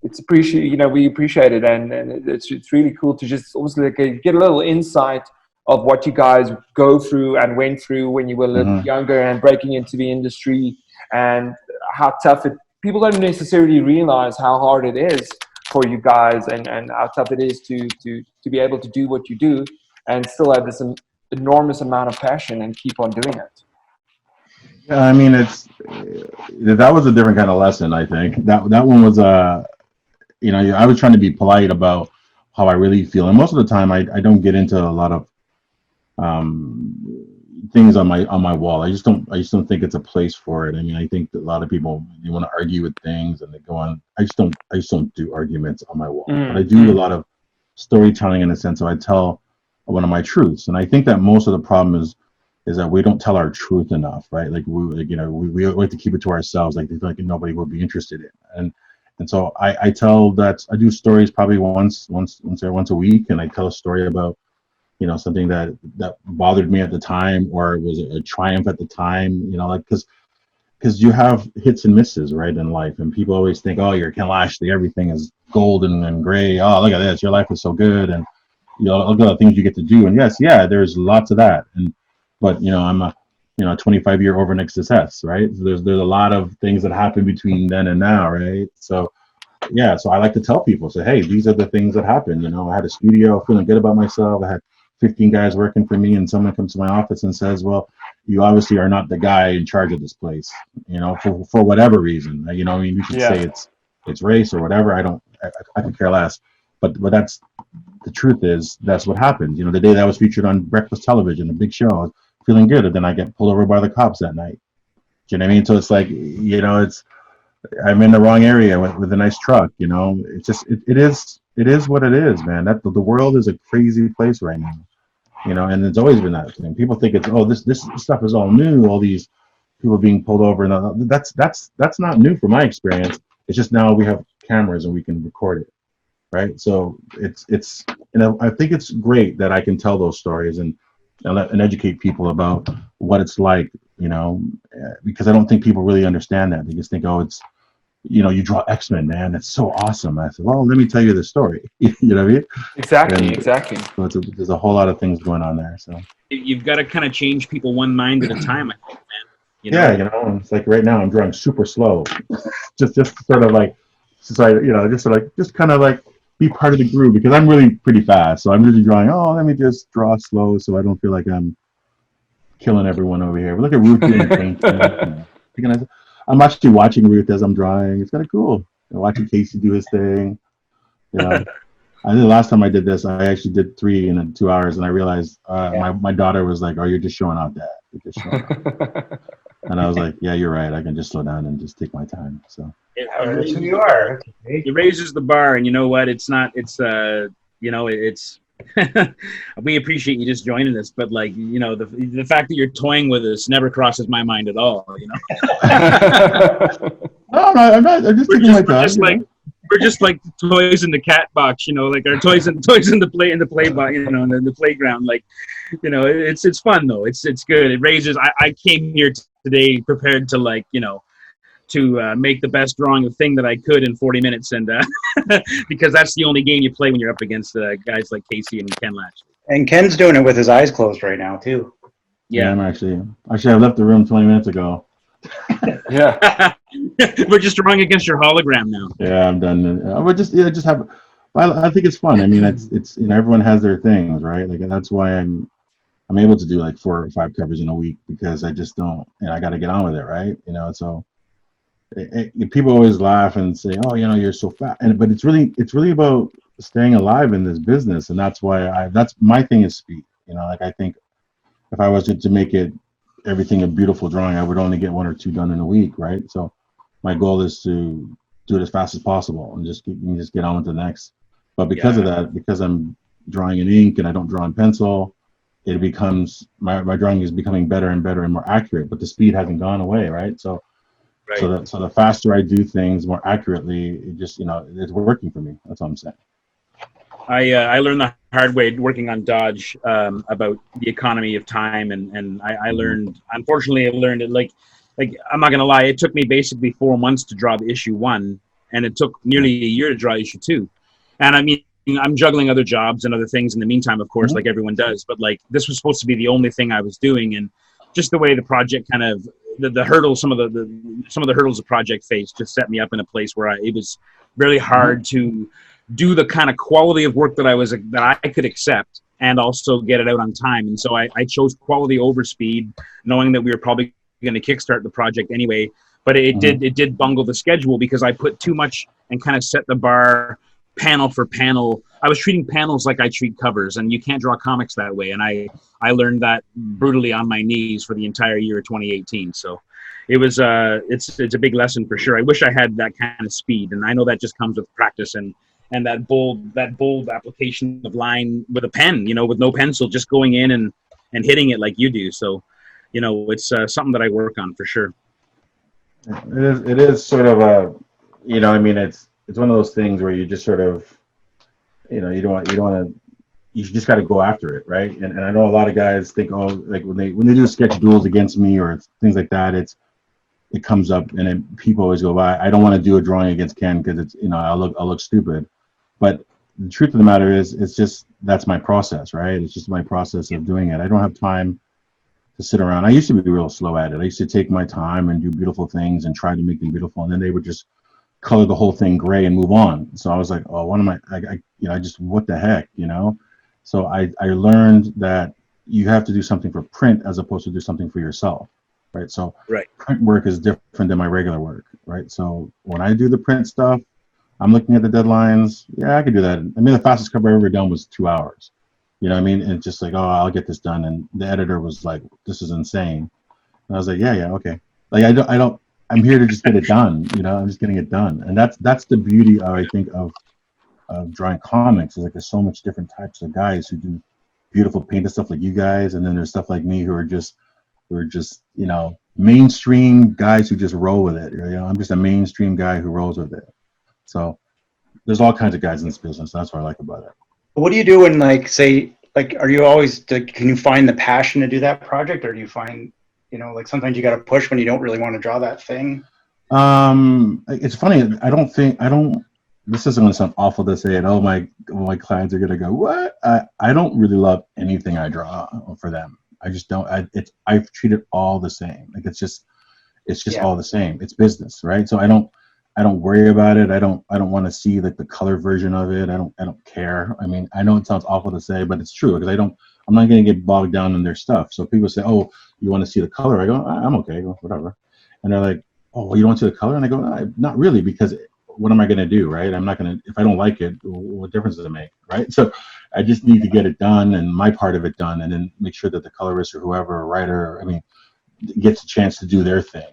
S2: it's appreciated, we appreciate it. And it's really cool to just almost like get a little insight of what you guys go through and went through when you were a little younger and breaking into the industry, and how tough people don't necessarily realize how hard it is for you guys, and how tough it is to be able to do what you do. and still have this enormous amount of passion and keep on doing it.
S3: Yeah, I mean, that was a different kind of lesson. I think that one was I was trying to be polite about how I really feel, and most of the time I don't get into a lot of things on my wall. I just don't think it's a place for it. I mean, I think that a lot of people, you want to argue with things and they go on. I just don't do arguments on my wall, but I do a lot of storytelling in the sense of I tell one of my truths, and I think that most of the problem is that we don't tell our truth enough, right? Like we like to keep it to ourselves, like nobody would be interested in, and so I tell that I do stories probably once a week, and I tell a story about something that bothered me at the time, or it was a triumph at the time, like because you have hits and misses, right, in life, and people always think, oh, you're Ken Lashley, everything is golden and gray. Oh, look at this, your life is so good, and look at the things you get to do, and yes, there's lots of that, but I'm a 25-year overnight success, right? So there's a lot of things that happen between then and now, right? So I like to tell people, say, hey, these are the things that happened. I had a studio, feeling good about myself. I had 15 guys working for me, and someone comes to my office and says, well, you obviously are not the guy in charge of this place, for whatever reason. I mean, you should say it's race or whatever. I could care less. But that's the truth is that's what happened. The day that I was featured on breakfast television, a big show, I was feeling good, and then I get pulled over by the cops that night. Do you know what I mean? So it's like, I'm in the wrong area with a nice truck. It's just it is what it is, man. That the world is a crazy place right now. And it's always been that thing. People think it's this stuff is all new. All these people being pulled over, and that's not new from my experience. It's just now we have cameras and we can record it, right? So it's I think it's great that I can tell those stories and educate people about what it's like, because I don't think people really understand that. They just think, oh, it's, you draw X-Men, man, it's so awesome. I said, well, let me tell you the story. You know what I mean?
S2: Exactly.
S3: So there's a whole lot of things going on there. So
S5: you've got to kind of change people one mind at a time, I think, man.
S3: Yeah, it's like right now I'm drawing super slow, just sort of like, just kind of like be part of the groove, because I'm really pretty fast. So I'm really drawing, let me just draw slow so I don't feel like I'm killing everyone over here. But look at Ruth doing painting. I'm actually watching Ruth as I'm drawing. It's kind of cool. Watching Casey do his thing. I think the last time I did this, I actually did 3 in 2 hours, and I realized my daughter was like, oh, you're just showing off, Dad. You're just showing off. And I was like, yeah, you're right. I can just slow down and just take my time. So
S4: that's who you are.
S5: It raises the bar, and you know what? It's not. It's it's. We appreciate you just joining us, but the fact that you're toying with us never crosses my mind at all.
S3: No, I'm not. I'm just taking my time.
S5: We're just like toys in the cat box, like our toys in the playground. It's fun though. It's good. It raises. I came here today prepared to to make the best drawing of thing that I could in 40 minutes, and because that's the only game you play when you're up against guys like Casey and Ken Lashley.
S4: And Ken's doing it with his eyes closed right now too.
S3: Yeah, I'm actually I left the room 20 minutes ago.
S2: Yeah.
S5: We're just drawing against your hologram now.
S3: Yeah, I'm done. We're just have. I think it's fun. I mean, it's everyone has their things, right? Like that's why I'm able to do like 4 or 5 covers in a week, because I just don't. I got to get on with it, right? So. People always laugh and say, "Oh, you're so fat," but it's really about staying alive in this business, and that's why that's my thing is speed. I think if I was to make everything a beautiful drawing, I would only get 1 or 2 done in a week, right? So my goal is to do it as fast as possible and just get on with the next. But because of that, because I'm drawing in ink and I don't draw in pencil, it becomes my drawing is becoming better and better and more accurate. But the speed hasn't gone away, right? So. Right. So the faster I do things more accurately, it just it's working for me. That's what I'm saying.
S5: I learned the hard way working on Dodge about the economy of time, and I learned. Unfortunately, I learned it like I'm not gonna lie. It took me basically 4 months to draw the issue 1, and it took nearly a year to draw issue 2. And I mean, I'm juggling other jobs and other things in the meantime, of course, like everyone does. But this was supposed to be the only thing I was doing, and just the way the project kind of. The hurdles, some of the hurdles the project faced, just set me up in a place where it was really hard to do the kind of quality of work that I could accept and also get it out on time. And so I chose quality over speed, knowing that we were probably going to kickstart the project anyway. But it did bungle the schedule because I put too much and kind of set the bar panel for panel. I was treating panels like I treat covers, and you can't draw comics that way. And I learned that brutally on my knees for the entire year of 2018. So it was it's a big lesson for sure. I wish I had that kind of speed, and I know that just comes with practice and that bold application of line with a pen, with no pencil, just going in and hitting it like you do. So, it's something that I work on for sure.
S3: It is sort of a, it's one of those things where you just sort of, you don't want to, you just got to go after it, right? And I know a lot of guys think, oh, like when they do sketch duels against me or things like that, it comes up and people always go, I don't want to do a drawing against Ken because it's, I'll look stupid. But the truth of the matter is, it's just, that's my process, right? It's just my process of doing it. I don't have time to sit around. I used to be real slow at it. I used to take my time and do beautiful things and try to make them beautiful, and then they would just color the whole thing gray and move on. So I was like, oh, I just, what the heck, So I learned that you have to do something for print as opposed to do something for yourself, right? So print work is different than my regular work, right? So when I do the print stuff, I'm looking at the deadlines. Yeah, I could do that. I mean, the fastest cover I've ever done was 2 hours. You know what I mean? And it's just like, oh, I'll get this done. And the editor was like, this is insane. And I was like, yeah, okay. Like, I'm here to just get it done. I'm just getting it done. And that's the beauty, I think, of drawing comics. Is like there's so much different types of guys who do beautiful painted stuff like you guys. And then there's stuff like me who are just mainstream guys who just roll with it. I'm just a mainstream guy who rolls with it. So there's all kinds of guys in this business. That's what I like about it.
S4: What do you do when, are you always, can you find the passion to do that project, or do you find, sometimes you got to push when you don't really want to draw that thing?
S3: It's funny. This isn't going to sound awful to say it. Oh, my clients are going to go, what? I don't really love anything I draw for them. I just don't. I treat it all the same. Like it's just all the same. It's business, right? So I don't worry about it. I don't want to see like the color version of it. I don't care. I mean, I know it sounds awful to say, but it's true because I'm not going to get bogged down in their stuff. So people say, oh, you want to see the color? I go, I'm okay, whatever. And they're like, oh, well, you don't want to see the color? And I go, not really, because what am I going to do, right? I'm not going to, if I don't like it, what difference does it make, right? So I just need to get it done and my part of it done, and then make sure that the colorist or whoever, writer, gets a chance to do their thing.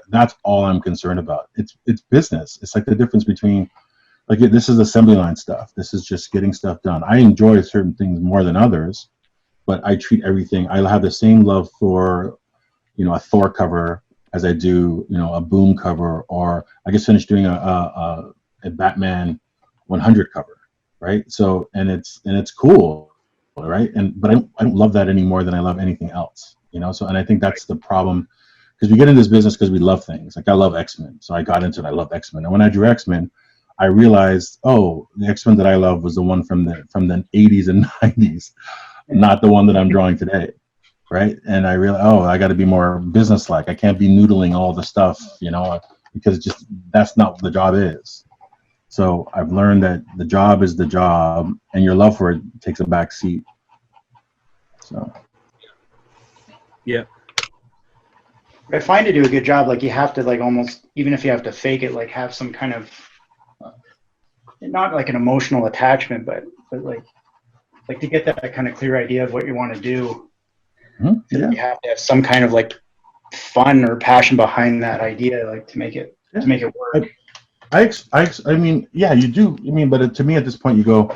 S3: That's all I'm concerned about. It's business. It's like the difference between, like, this is assembly line stuff. This is just getting stuff done. I enjoy certain things more than others, but I treat everything. I have the same love for, a Thor cover as I do, a Boom cover, or I just finished doing a Batman 100 cover, right? So, and it's cool, right? But I don't love that any more than I love anything else. So, and I think that's the problem, because we get in this business because we love things. Like I love X-Men, so I got into it. I love X-Men, and when I drew X-Men, I realized, oh, the X-Men that I love was the one from the 80s and 90s, not the one that I'm drawing today, right? And I realized, oh, I got to be more business-like. I can't be noodling all the stuff, because that's not what the job is. So I've learned that the job is the job, and your love for it takes a back seat. So.
S5: Yeah.
S4: I find to do a good job, like you have to almost, even if you have to fake it, have some kind of, not like an emotional attachment, but like to get that kind of clear idea of what you want to do. Mm-hmm. Yeah. You have to have some kind of fun or passion behind that idea, to make it work.
S3: I mean, yeah, you do. But to me at this point, you go,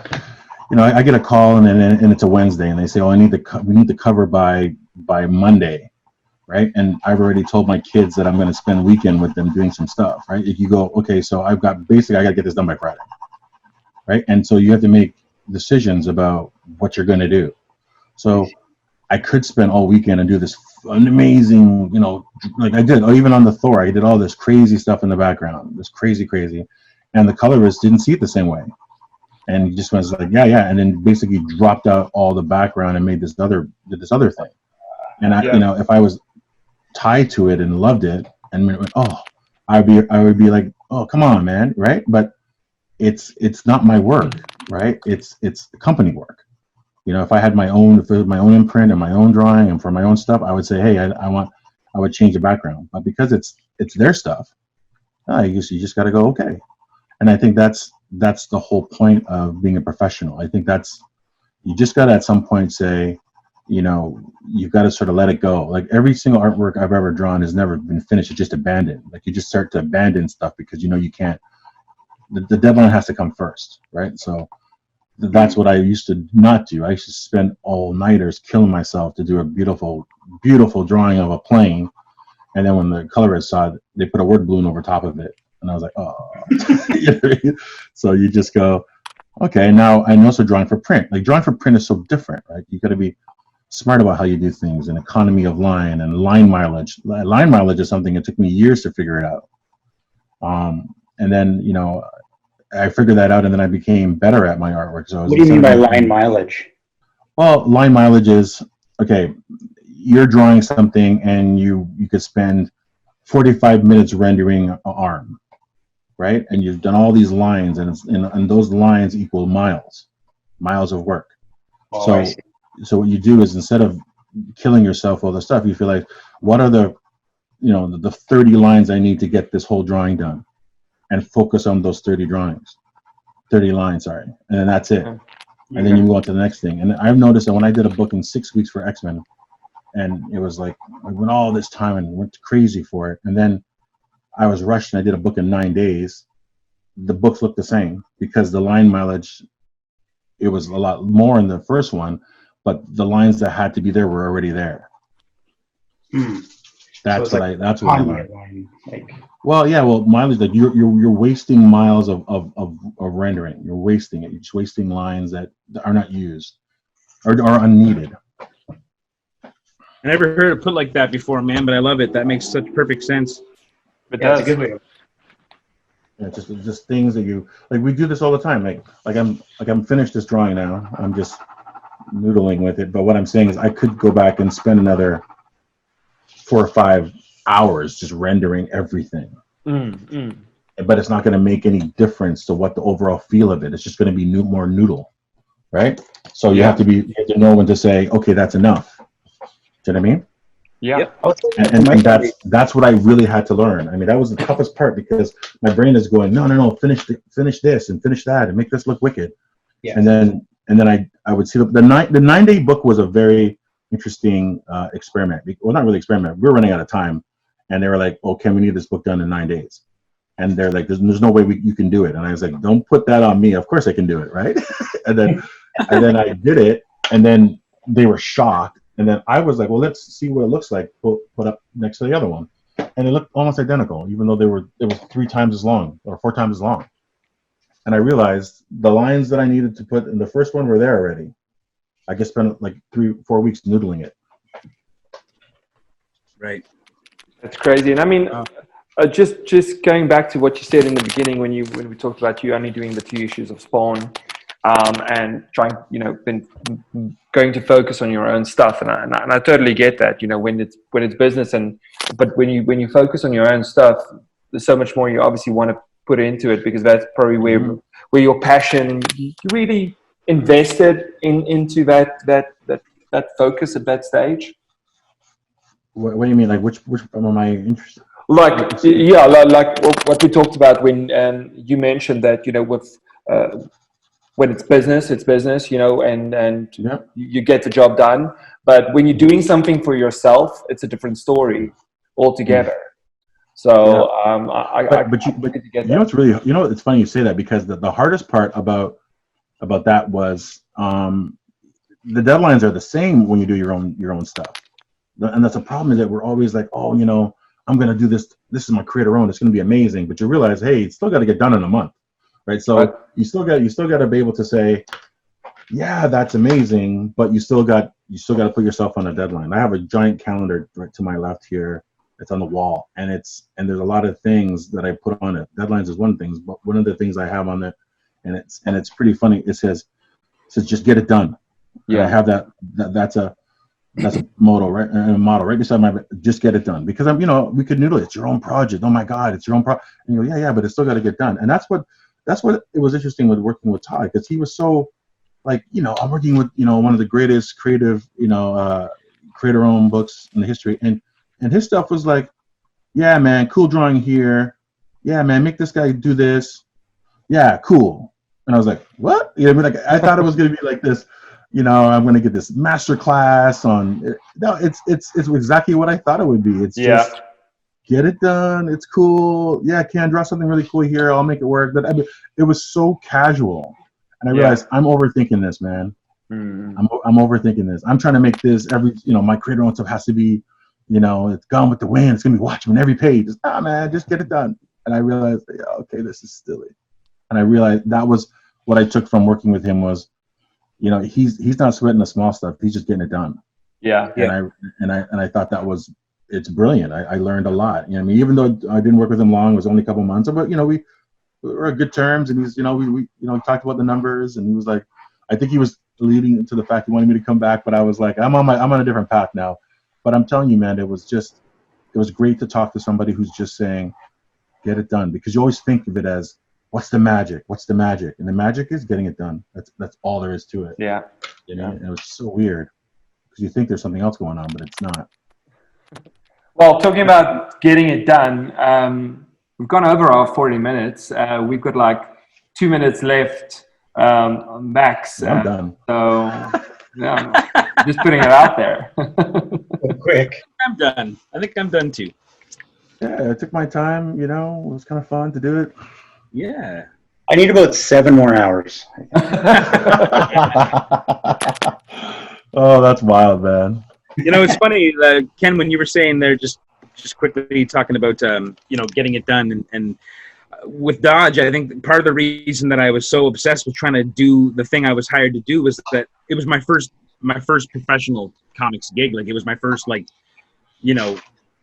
S3: I get a call and it's a Wednesday, and they say, oh, we need the cover by Monday, right? And I've already told my kids that I'm going to spend the weekend with them doing some stuff, right? If you go, okay, so I got to get this done by Friday, right? And so you have to make decisions about what you're going to do. So I could spend all weekend and do this amazing, like I did, or even on the Thor, I did all this crazy stuff in the background, this crazy, and the colorist didn't see it the same way. And he just was like, yeah, and then basically dropped out all the background and made this other thing. And I, if I was tied to it and loved it, and went, oh, I would be like, oh, come on, man, right? But it's not my work, right? It's company work. You know, if I had my own, if it was my own imprint and my own drawing and for my own stuff, I would say, hey, I would change the background. But because it's their stuff, you just got to go, okay. And I think that's the whole point of being a professional. I think you just got to at some point say, you know, you've got to sort of let it go. Like every single artwork I've ever drawn has never been finished. It's just abandoned. Like you just start to abandon stuff because you know you can't. The deadline has to come first, right? So that's what I used to not do. I used to spend all-nighters killing myself to do a beautiful, beautiful drawing of a plane, and then when the colorist saw it, they put a word balloon over top of it, and I was like, oh. You know what I mean? So you just go, okay. Now I'm also drawing for print. Like drawing for print is so different, right? You got to be smart about how you do things, and economy of line and line mileage. Line mileage is something it took me years to figure it out. And then, you know, I figured that out, and then I became better at my artwork. So
S4: what do you mean by line mileage?
S3: Well, line mileage is, okay, you're drawing something and you could spend 45 minutes rendering an arm, right? And you've done all these lines, and those lines equal miles of work.
S4: Oh,
S3: So what you do is, instead of killing yourself with all the stuff, you feel like, what are the 30 lines I need to get this whole drawing done, and focus on those 30 lines, sorry. And then that's it. And then you move on to the next thing. And I've noticed that when I did a book in 6 weeks for X-Men, and it was like, I went all this time and went crazy for it. And then I was rushed and I did a book in 9 days. The books looked the same because the line mileage, it was a lot more in the first one, but the lines that had to be there were already there. That's
S4: so
S3: what I learned.
S4: Line,
S3: Well, yeah, mileage, like you're wasting miles of rendering. You're wasting it. You're just wasting lines that are not used or are unneeded.
S5: I never heard it put like that before, man, but I love it. That makes such perfect sense.
S4: That's a good way.
S3: Yeah, just things that you like. We do this all the time. Like I'm finished this drawing now. I'm just noodling with it. But what I'm saying is, I could go back and spend another 4 or 5 hours just rendering everything. But it's not going to make any difference to what the overall feel of it. It's just going to be more noodle, right? So you have to know when to say, okay, that's enough. Do you know what I mean?
S2: Yeah.
S4: Yep.
S3: And that's what I really had to learn. I mean, that was the toughest part, because my brain is going, no, finish this and finish that and make this look wicked.
S4: Yeah.
S3: And then I would see the 9-day book was a very interesting experiment. Well, not really experiment. We were running out of time, and they were like, "Oh, Ken, we need this book done in 9 days." And they're like, "There's no way you can do it." And I was like, "Don't put that on me. Of course I can do it, right?" and then I did it, and then they were shocked. And then I was like, "Well, let's see what it looks like. Put up next to the other one," and it looked almost identical, even though it was 3 times as long or 4 times as long. And I realized the lines that I needed to put in the first one were there already. I just spent like 3-4 weeks noodling it.
S5: Right.
S2: That's crazy. And I mean, just going back to what you said in the beginning when we talked about you only doing the 2 issues of Spawn, and trying, been going to focus on your own stuff, and I totally get that. When it's business, but when you focus on your own stuff, there's so much more you obviously want to put into it, because that's probably where your passion, you really invested into that focus at that stage.
S3: What do you mean? Like which am I interested?
S2: Like what we talked about when you mentioned that with when it's business, and you get the job done. But when you're doing something for yourself, it's a different story altogether. So
S3: but it's really, it's funny you say that, because the hardest part about that was the deadlines are the same when you do your own stuff. And that's a problem, is that we're always like, oh, I'm going to do this. This is my creator own. It's going to be amazing. But you realize, hey, it's still got to get done in a month, right? So you still got to be able to say, yeah, that's amazing, but you still got to put yourself on a deadline. I have a giant calendar right to my left here. It's on the wall, and there's a lot of things that I put on it. Deadlines is one thing, but one of the things I have on it, and it's pretty funny. It says just get it done. Yeah, and I have that's a motto right beside my bed. Just get it done, because we could noodle it. It's your own project. Oh my God, it's your own project. And you go, yeah, but it's still got to get done. And that's what it was interesting with working with Todd, because he was so like, I'm working with, one of the greatest creative, creator-owned books in the history. And his stuff was like, yeah, man, cool drawing here. Yeah, man, make this guy do this. Yeah, cool. And I was like, what? Like, I thought it was going to be like this, I'm going to get this master class on. No, it's exactly what I thought it would be. It's just get it done. It's cool. Yeah, can I draw something really cool here? I'll make it work. But it was so casual. And I realized I'm overthinking this, man. I'm overthinking this. I'm trying to make this my creator own stuff has to be, it's Gone with the Wind. It's going to be watching every page. Man, just get it done. And I realized, okay, this is silly. And I realized that was what I took from working with him was, he's not sweating the small stuff. He's just getting it done. Yeah. And I thought it's brilliant. I learned a lot. Even though I didn't work with him long, it was only a couple months, but we were on good terms, and he's, we talked about the numbers, and he was like, I think he was leading to the fact he wanted me to come back, but I was like, I'm on a different path now. But I'm telling you, man, it was great to talk to somebody who's just saying, get it done, because you always think of it as, what's the magic? What's the magic? And the magic is getting it done. That's all there is to it. Yeah. And it was so weird because you think there's something else going on, but it's not.
S2: Well, talking about getting it done, we've gone over our 40 minutes. We've got like 2 minutes left max.
S3: I'm done.
S2: So, just putting it out there.
S4: Quick.
S5: I'm done. I think I'm done too.
S3: Yeah, I took my time. It was kind of fun to do it.
S5: Yeah.
S4: I need about 7 more hours.
S3: Oh, that's wild, man.
S5: It's funny, Ken, when you were saying there, just quickly talking about, getting it done. And with Dodge, I think part of the reason that I was so obsessed with trying to do the thing I was hired to do was that it was my first professional comics gig. Like, it was my first,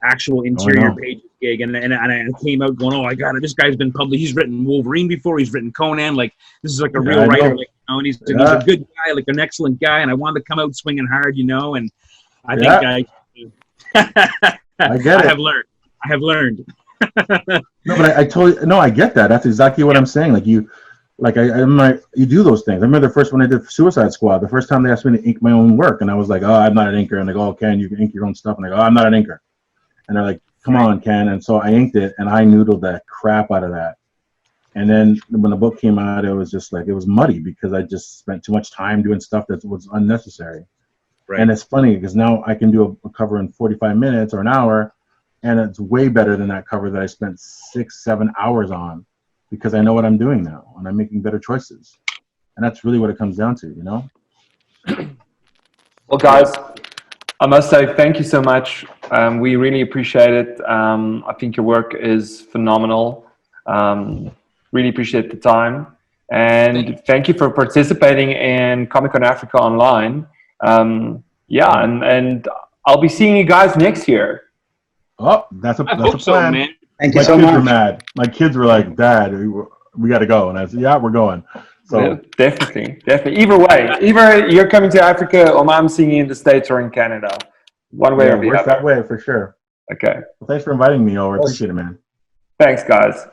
S5: actual interior page gig, and I came out going, I got it. This guy's been published. He's written Wolverine before. He's written Conan. Like, this is like a real writer. Like, and he's a good guy, like an excellent guy. And I wanted to come out swinging hard, and I think
S3: I get it.
S5: I have learned.
S3: No, but I get that. That's exactly what I'm saying. Like you do those things. I remember the first one I did Suicide Squad. The first time they asked me to ink my own work, and I was like, I'm not an inker. And they go, Ken, you can ink your own stuff. And I go, I'm not an inker. And they're like, come on, Ken. And so I inked it, and I noodled the crap out of that. And then when the book came out, it was just like, it was muddy because I just spent too much time doing stuff that was unnecessary. Right. And it's funny because now I can do a cover in 45 minutes or an hour, and it's way better than that cover that I spent 6-7 hours on because I know what I'm doing now, and I'm making better choices. And that's really what it comes down to,
S2: Well, guys, I must say thank you so much. We really appreciate it. I think your work is phenomenal. Really appreciate the time. And thank you for participating in Comic-Con Africa Online. And I'll be seeing you guys next year.
S3: Oh, that's a plan.
S5: So, man.
S4: Thank you so much.
S3: My kids were mad. My kids were like, Dad, we got to go. And I said, yeah, we're going. So
S2: yeah, definitely. Either way, either you're coming to Africa or I'm seeing you in the States or in Canada. One way or the other.
S3: That way for sure.
S2: Okay.
S3: Well, thanks for inviting me over. I appreciate it, man.
S2: Thanks, guys.